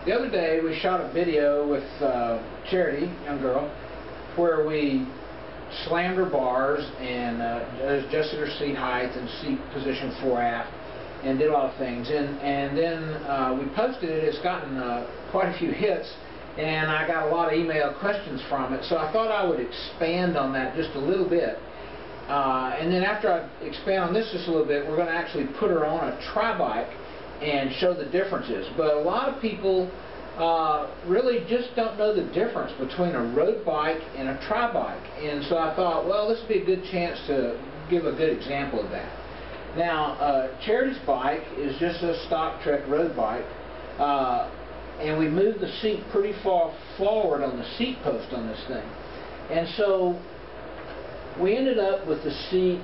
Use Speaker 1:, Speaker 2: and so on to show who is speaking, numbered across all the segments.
Speaker 1: The other day we shot a video with Charity, young girl, where we slammed her bars and adjusted her seat height and seat position fore aft and did a lot of things. And then we posted it. It's gotten quite a few hits, and I got a lot of email questions from it. So I thought I would expand on that just a little bit. And then after I expand on this just a little bit, we're going to actually put her on a tri-bike and show the differences. But a lot of people really just don't know the difference between a road bike and a tri-bike. And so I thought, well, this would be a good chance to give a good example of that. Now, Charity's bike is just a stock Trek road bike, and we moved the seat pretty far forward on the seat post on this thing. And so we ended up with the seat,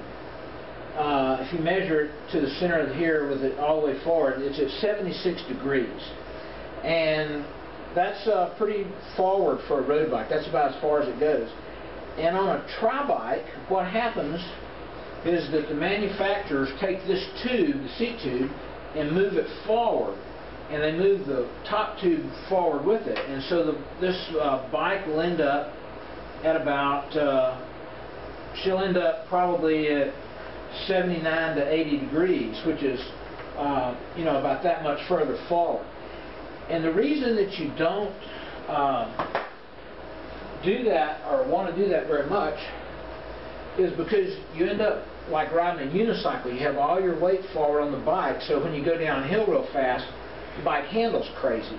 Speaker 1: if you measure it to the center of here with it all the way forward, it's at 76 degrees. And that's pretty forward for a road bike. That's about as far as it goes. And on a tri-bike, what happens is that the manufacturers take this tube, the seat tube, and move it forward. And they move the top tube forward with it. And so this bike will end up at about, she'll end up probably at 79 to 80 degrees, which is, you know, about that much further forward. And the reason that you don't do that or want to do that very much is because you end up like riding a unicycle. You have all your weight forward on the bike, so when you go downhill real fast, the bike handles crazy.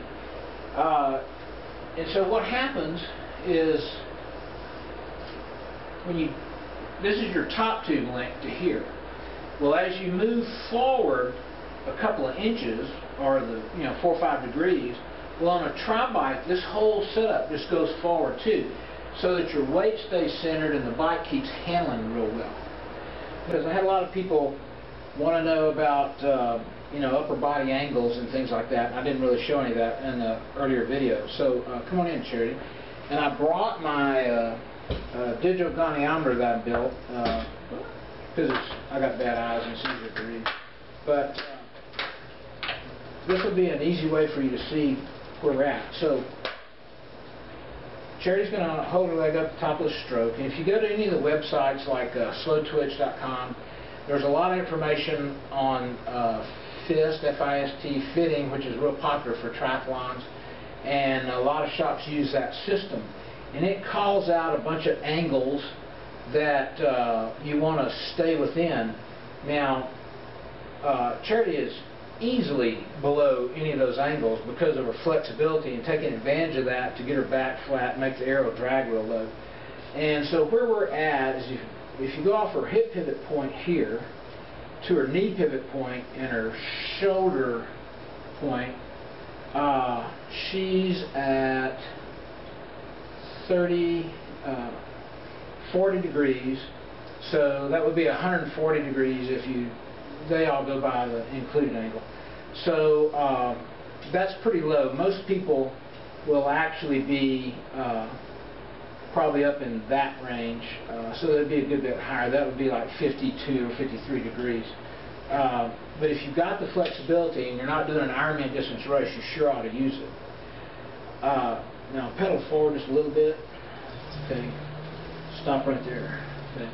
Speaker 1: And so what happens is when you, this is your top tube length to here. Well, as you move forward a couple of inches, or the 4 or 5 degrees, well, on a tri-bike, this whole setup just goes forward too, so that your weight stays centered and the bike keeps handling real well. Because I had a lot of people want to know about upper body angles and things like that. I didn't really show any of that in the earlier video. So come on in, Charity. And I brought my digital goniometer that I built because I got bad eyes and it's easier to read. But this will be an easy way for you to see where we're at. So Charity's going to hold her leg up the top of the stroke. And if you go to any of the websites like slowtwitch.com, there's a lot of information on FIST, F-I-S-T, fitting, which is real popular for triathlons. And a lot of shops use that system. And it calls out a bunch of angles that you want to stay within. Now, Charity is easily below any of those angles because of her flexibility and taking advantage of that to get her back flat and make the aero drag real low. And so where we're at is if you go off her hip pivot point here to her knee pivot point and her shoulder point, she's at 40 degrees, so that would be 140 degrees if they all go by the included angle. So that's pretty low. Most people will actually be probably up in that range, so that would be a good bit higher. That would be like 52 or 53 degrees. But if you've got the flexibility and you're not doing an Ironman distance race, you sure ought to use it. Now pedal forward just a little bit. Okay, stop right there. Okay.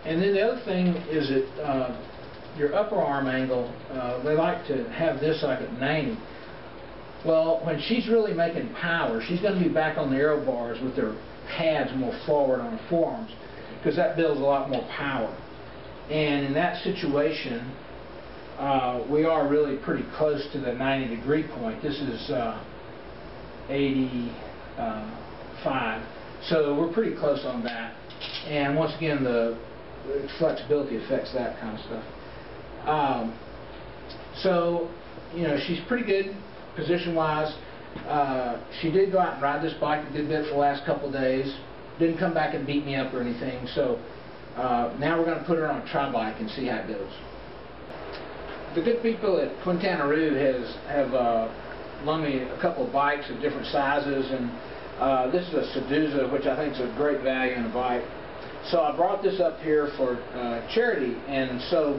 Speaker 1: And then the other thing is that your upper arm angle, they like to have this like at 90. Well, when she's really making power, she's going to be back on the aero bars with her pads more forward on her forearms, because that builds a lot more power. And in that situation, we are really pretty close to the 90-degree point. This is 85. So we're pretty close on that. And once again, the flexibility affects that kind of stuff. So, she's pretty good position-wise. She did go out and ride this bike a good bit for the last couple of days. Didn't come back and beat me up or anything. So now we're going to put her on a tri-bike and see how it goes. The good people at Quintana Roo have loaned me a couple of bikes of different sizes, and this is a Sedusa, which I think is a great value in a bike. So I brought this up here for Charity, and so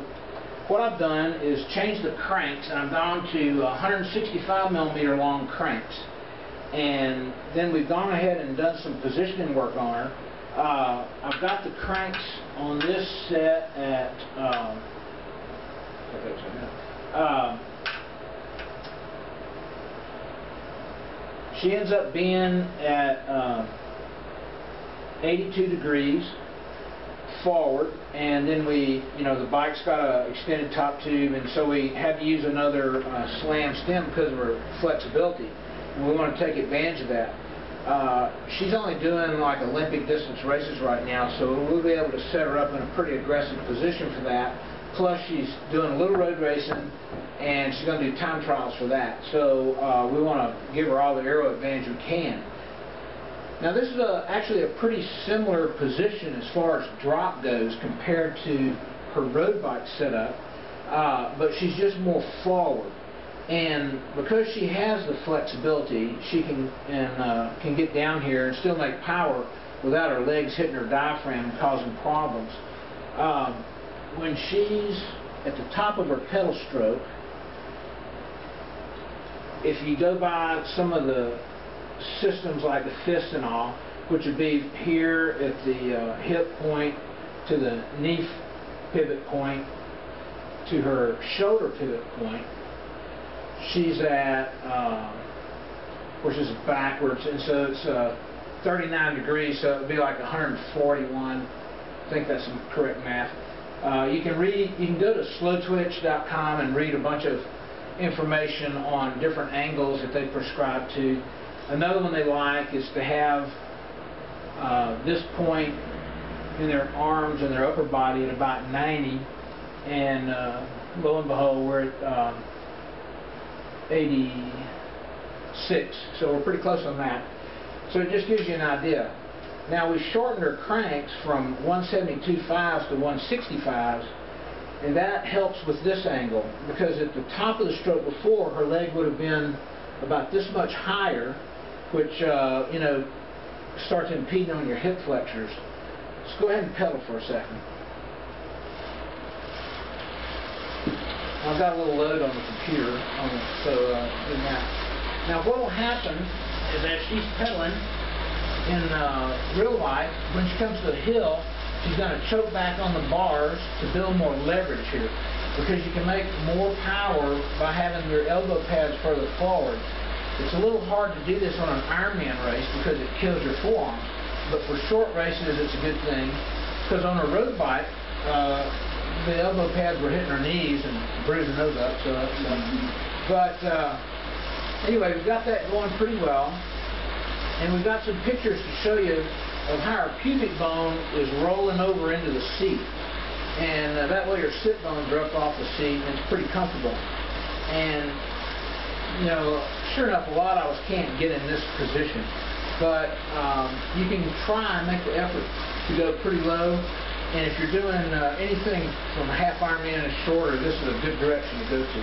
Speaker 1: what I've done is change the cranks, and I've gone to 165 millimeter long cranks. And then we've gone ahead and done some positioning work on her. I've got the cranks on this set at she ends up being at 82 degrees forward, and then the bike's got an extended top tube, and so we had to use another slam stem because of her flexibility, and we want to take advantage of that. She's only doing like Olympic distance races right now, so we'll be able to set her up in a pretty aggressive position for that. Plus she's doing a little road racing, and she's going to do time trials for that. So we want to give her all the aero advantage we can. Now this is actually a pretty similar position as far as drop goes compared to her road bike setup, but she's just more forward. And because she has the flexibility, she can get down here and still make power without her legs hitting her diaphragm and causing problems. When she's at the top of her pedal stroke, if you go by some of the systems like the fist and all, which would be here at the hip point to the knee pivot point to her shoulder pivot point, she's at, which is backwards, and so it's 39 degrees, so it would be like 141. I think that's some correct math. You can go to slowtwitch.com and read a bunch of information on different angles that they prescribe to. Another one they like is to have this point in their arms and their upper body at about 90, and lo and behold, we're at 86, so we're pretty close on that. So it just gives you an idea. Now we shortened her cranks from 172.5s to 165s, and that helps with this angle, because at the top of the stroke before, her leg would have been about this much higher, which starts impeding on your hip flexors. Let's go ahead and pedal for a second. I've got a little load on the computer, so do that. Now what will happen is as she's pedaling in real life, when she comes to a hill, she's going to choke back on the bars to build more leverage here, because you can make more power by having your elbow pads further forward. It's a little hard to do this on an Ironman race because it kills your forearms, but for short races it's a good thing, because on a road bike the elbow pads were hitting her knees and bruising those up. So but anyway, we've got that going pretty well, and we've got some pictures to show you of how our pubic bone is rolling over into the seat, and that way your sit bones are up off the seat, and it's pretty comfortable. And sure enough, a lot of us can't get in this position, but you can try and make the effort to go pretty low. And if you're doing anything from a half Ironman and shorter, this is a good direction to go to.